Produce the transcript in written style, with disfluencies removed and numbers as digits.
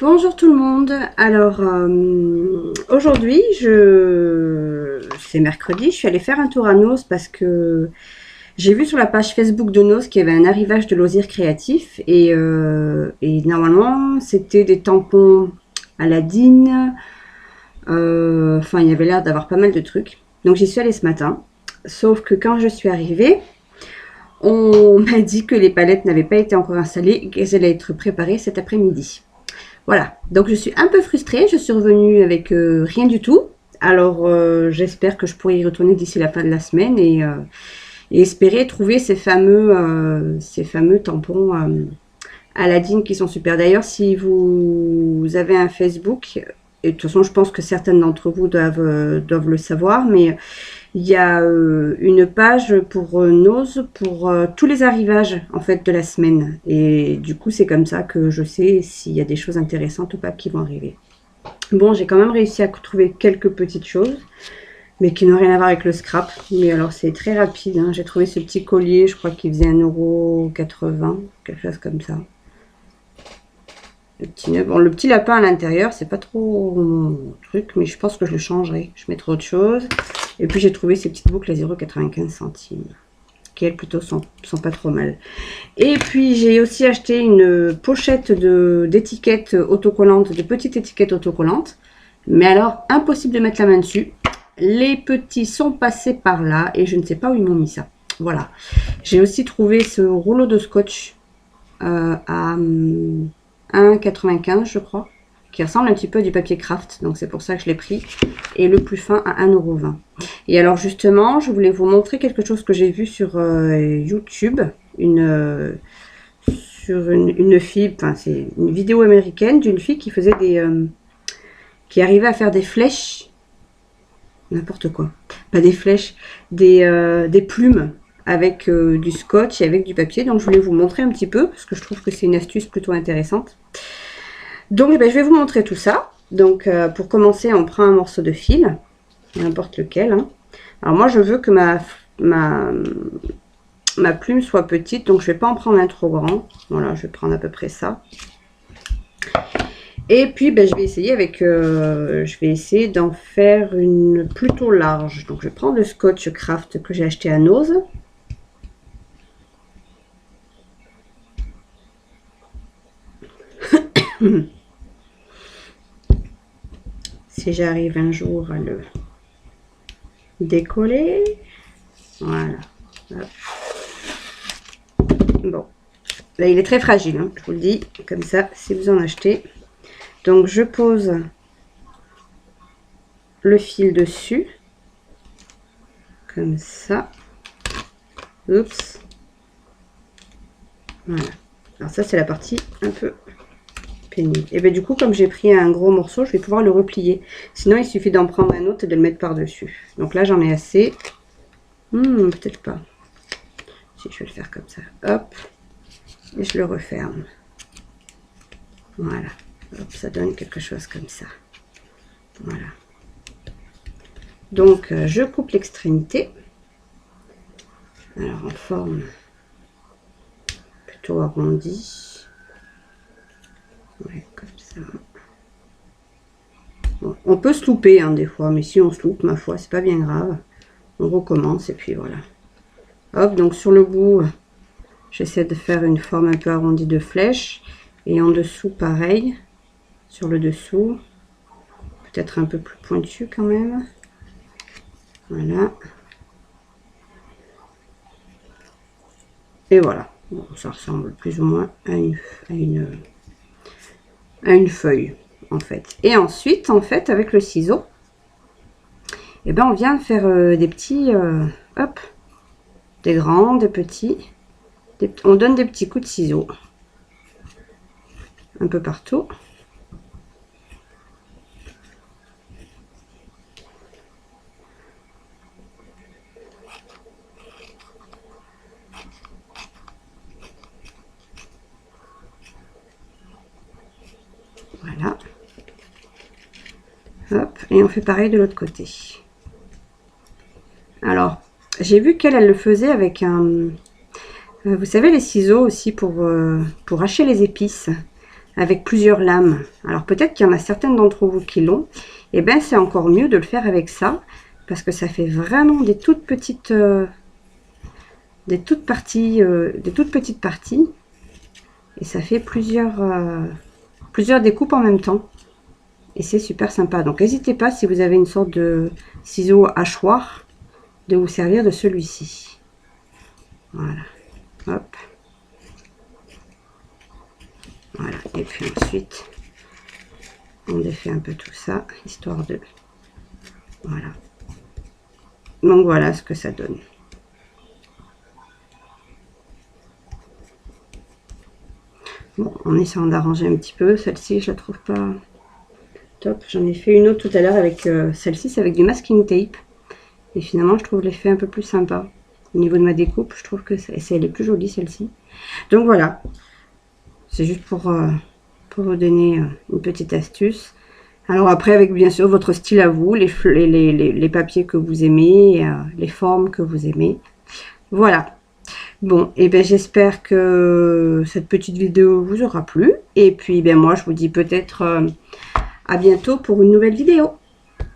Bonjour tout le monde. Alors aujourd'hui, c'est mercredi, je suis allée faire un tour à Noz parce que j'ai vu sur la page Facebook de Noz qu'il y avait un arrivage de loisirs créatifs et normalement c'était des tampons Aladdin. Enfin, il y avait l'air d'avoir pas mal de trucs. Donc j'y suis allée ce matin. Sauf que quand je suis arrivée, on m'a dit que les palettes n'avaient pas été encore installées et qu'elles allaient être préparées cet après-midi. Voilà, donc je suis un peu frustrée, je suis revenue avec rien du tout. Alors j'espère que je pourrai y retourner d'ici la fin de la semaine et espérer trouver ces fameux tampons Aladdin qui sont super. D'ailleurs, si vous avez un Facebook, et de toute façon je pense que certaines d'entre vous doivent le savoir, mais il y a une page pour Noz pour tous les arrivages en fait de la semaine. Et du coup, c'est comme ça que je sais s'il y a des choses intéressantes ou pas qui vont arriver. Bon, j'ai quand même réussi à trouver quelques petites choses, mais qui n'ont rien à voir avec le scrap. Mais alors, c'est très rapide, hein. J'ai trouvé ce petit collier, je crois qu'il faisait 1,80 €, quelque chose comme ça. Le petit lapin à l'intérieur, c'est pas trop mon truc, mais je pense que je le changerai. Je mettrai autre chose. Et puis j'ai trouvé ces petites boucles à 0,95 €, qui elles plutôt sont pas trop mal. Et puis j'ai aussi acheté une pochette d'étiquettes autocollantes, de petites étiquettes autocollantes. Mais alors, impossible de mettre la main dessus. Les petits sont passés par là et je ne sais pas où ils m'ont mis ça. Voilà. J'ai aussi trouvé ce rouleau de scotch à 1,95 € je crois, qui ressemble un petit peu à du papier craft, donc c'est pour ça que je l'ai pris, et le plus fin à 1,20 €. Et alors justement, je voulais vous montrer quelque chose que j'ai vu sur YouTube, sur une fille, enfin c'est une vidéo américaine d'une fille qui faisait qui arrivait à faire des flèches, n'importe quoi, pas des flèches, des plumes avec du scotch et avec du papier. Donc je voulais vous montrer un petit peu parce que je trouve que c'est une astuce plutôt intéressante. Donc je vais vous montrer tout ça. Donc pour commencer, on prend un morceau de fil, n'importe lequel, hein. Alors moi je veux que ma plume soit petite, donc je vais pas en prendre un trop grand. Voilà, je vais prendre à peu près ça. Et puis je vais essayer d'en faire une plutôt large. Donc je vais prendre le scotch craft que j'ai acheté à Noz. Si j'arrive un jour à le décoller, voilà. Hop. Bon, là il est très fragile, hein, je vous le dis, comme ça, si vous en achetez. Donc je pose le fil dessus, comme ça. Oups. Voilà. Alors ça c'est la partie un peu pénible. Et bien du coup, comme j'ai pris un gros morceau, je vais pouvoir le replier. Sinon, il suffit d'en prendre un autre et de le mettre par-dessus. Donc là, j'en ai assez. Peut-être pas. Si je vais le faire comme ça. Hop. Et je le referme. Voilà. Hop, ça donne quelque chose comme ça. Voilà. Donc, je coupe l'extrémité. Alors, en forme plutôt arrondie. Ouais, comme ça. Bon, on peut se louper hein, des fois, mais si on se loupe, ma foi, c'est pas bien grave. On recommence et puis voilà. Hop, donc sur le bout, j'essaie de faire une forme un peu arrondie de flèche. Et en dessous, pareil. Sur le dessous. Peut-être un peu plus pointu quand même. Voilà. Et voilà. Bon, ça ressemble plus ou moins à une feuille, en fait. Et ensuite, en fait, avec le ciseau, on vient faire des petits, hop, des grands, des petits. On donne des petits coups de ciseau. Un peu partout. Voilà. Hop, et on fait pareil de l'autre côté. Alors, j'ai vu qu'elle le faisait avec un... vous savez, les ciseaux aussi pour hacher les épices. avec plusieurs lames. Alors peut-être qu'il y en a certaines d'entre vous qui l'ont. Et bien c'est encore mieux de le faire avec ça, parce que ça fait vraiment des toutes petites petites parties. Et ça fait plusieurs découpes en même temps. Et c'est super sympa. Donc n'hésitez pas, si vous avez une sorte de ciseau hachoir, de vous servir de celui-ci. Voilà. Hop. Voilà. Et puis ensuite, on défait un peu tout ça, histoire de... Voilà. Donc voilà ce que ça donne. Bon, en essayant d'arranger un petit peu, celle-ci, je la trouve pas top. J'en ai fait une autre tout à l'heure avec celle-ci, c'est avec du masking tape. Et finalement, je trouve l'effet un peu plus sympa. Au niveau de ma découpe, je trouve que elle est plus jolie, celle-ci. Donc voilà, c'est juste pour vous donner une petite astuce. Alors après, avec bien sûr votre style à vous, les papiers que vous aimez, les formes que vous aimez. Voilà. Bon, et bien j'espère que cette petite vidéo vous aura plu. Et puis ben moi, je vous dis peut-être à bientôt pour une nouvelle vidéo.